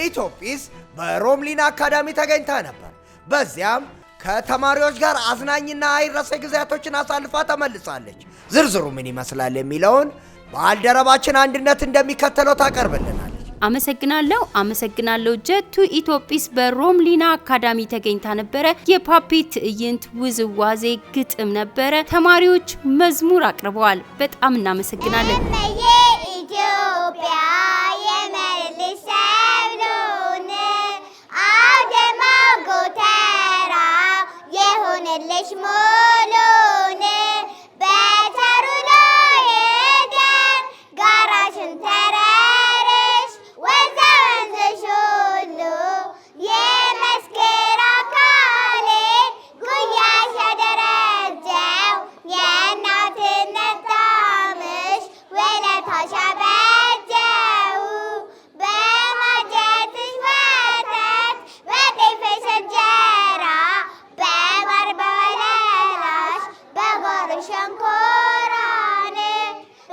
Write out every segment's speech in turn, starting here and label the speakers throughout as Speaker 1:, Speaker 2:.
Speaker 1: ኢትዮጲስ በሮምሊና አካዳሚ ተገኝታ ነበር። በዚያም ከተማሪዎች ጋር አዝናኝና አይረሴ ጊዜያቶችን አሳልፋ ተመልሳለች። ዝርዝሩ ምን ይመስላል የሚለውን ባልደረባችን አንድነት እንደሚከተለው ታቀርብልናለች።
Speaker 2: አመሰግናለሁ ጀቱ። ኢትዮጲስ በሮምሊና አካዳሚ ተገኝታ ነበረ። የፓፔት ትዕይንት፣ ውዝዋዜ፣ ግጥም ነበረ። ተማሪዎች መዝሙር አቅርበዋል። በጣም እናመሰግናለን።
Speaker 3: ኢትዮጵያ የመልስ ሰብሉን አውደማ ጎተራ የሆነልሽ ሞሎን በተሩሎ የደን ጋራሽን ተራርሽ ወንዛ ወንዝሽ ሁሉ የመስክር አካሌ ጉያሽ ያደረጀው የእናትነት ጣምሽ ወለታሽ አበጀው በማጀትሽ ወተት በጤፍሽ እንጀራ በማር በወለላሽ በጓሮሽ ሸንኮራን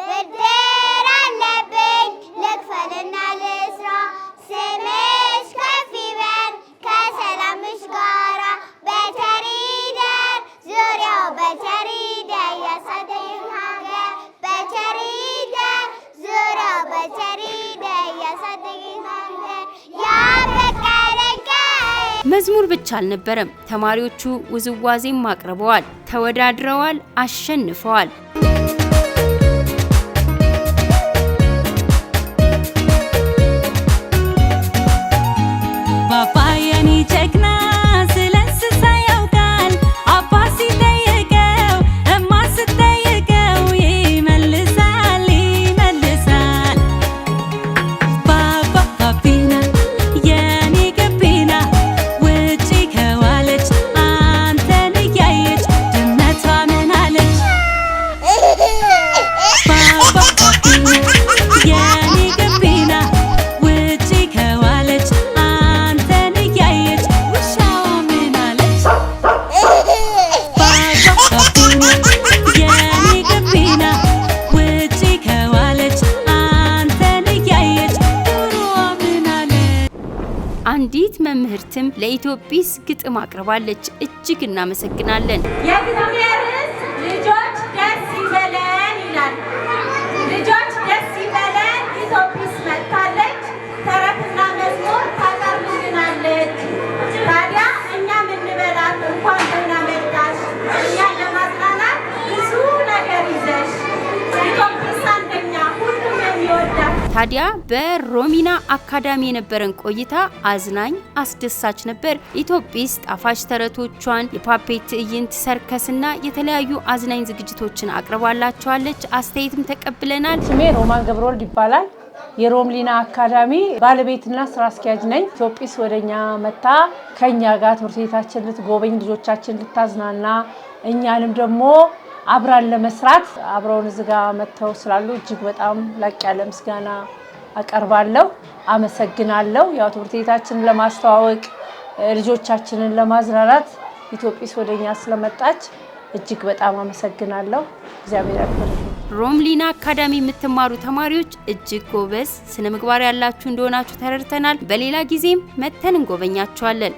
Speaker 3: ብድር አለብኝ ልክፈልና ልስራ ስምሽ ከፍ ይበል ከሰላምሽ ጋራ በቸሪደር ዙሪያው በቸሪደር ያሳደኝ ሀገር በቸሪደር ዙሪያው በቸሪደር ያሳደኝ ሀገር ያበቀለኝ
Speaker 2: መዝሙር ብቻ አልነበረም። ተማሪዎቹ ውዝዋዜም አቅርበዋል፣ ተወዳድረዋል፣ አሸንፈዋል።
Speaker 4: ባባያኒ ጀግና ስለንስሳ ያውቃል አባ ሲጠይቀው እማ ስትጠይቀው ይመልሳል ባባ ባቢና የኔ ገቢና ውጪ ከዋለች አንተን እያየች ድመቷ ምን አለች ባባ ባቢና የኔ ገቢና ውጪ ከዋለች አንተን እያየች ውሻዋ ምን አለች ባባ ባቢና የኔ ገቢና ውጪ ከዋለች አንተን እያየች ዶሮዋ ምን አለች።
Speaker 2: አንዲት መምህርትም ለኢትዮጲስ ግጥም አቅርባለች። እጅግ እናመሰግናለን።
Speaker 5: የግጥሜ ርዕስ ልጆች ደስ ይበለን ይላል። ልጆች ደስ ይበለን ኢትዮጲስ መጥታለች፣ ተረትና መዝሙር ታቀርብልናለች። ታዲያ እኛ ምንበላት እንኳን ደህና መጣሽ፣ እኛን ለማጽናናት ብዙ ነገር ይዘሽ ኢትዮጲስ አንደኛ ሁሉም የሚወዳት።
Speaker 2: ታዲያ በሮሚና አካዳሚ የነበረን ቆይታ አዝናኝ አስደሳች ነበር። ኢትዮጲስ ጣፋጭ ተረቶቿን፣ የፓፔት ትዕይንት፣ ሰርከስና የተለያዩ አዝናኝ ዝግጅቶችን አቅርባላችኋለች። አስተያየትም ተቀብለናል።
Speaker 6: ስሜ ሮማን ገብረወልድ ይባላል። የሮምሊና አካዳሚ ባለቤትና ስራ አስኪያጅ ነኝ። ኢትዮጲስ ወደኛ መጣ ከኛ ጋር ትምህርት ቤታችን ልትጎበኝ፣ ልጆቻችን ልታዝናና፣ እኛንም ደግሞ አብራን ለመስራት አብረውን እዚህ ጋር መጥተው ስላሉ እጅግ በጣም ላቅ ያለ ምስጋና አቀርባለሁ። አመሰግናለሁ። ያው ትምህርት ቤታችንን ለማስተዋወቅ ልጆቻችንን ለማዝናናት ኢትዮጲስ ወደኛ ስለመጣች እጅግ በጣም አመሰግናለሁ። እግዚአብሔር ያክብርልኝ።
Speaker 2: ሮምሊና አካዳሚ የምትማሩ ተማሪዎች እጅግ ጎበዝ፣ ስነ ምግባር ያላችሁ እንደሆናችሁ ተረድተናል። በሌላ ጊዜም መተን እንጎበኛችኋለን።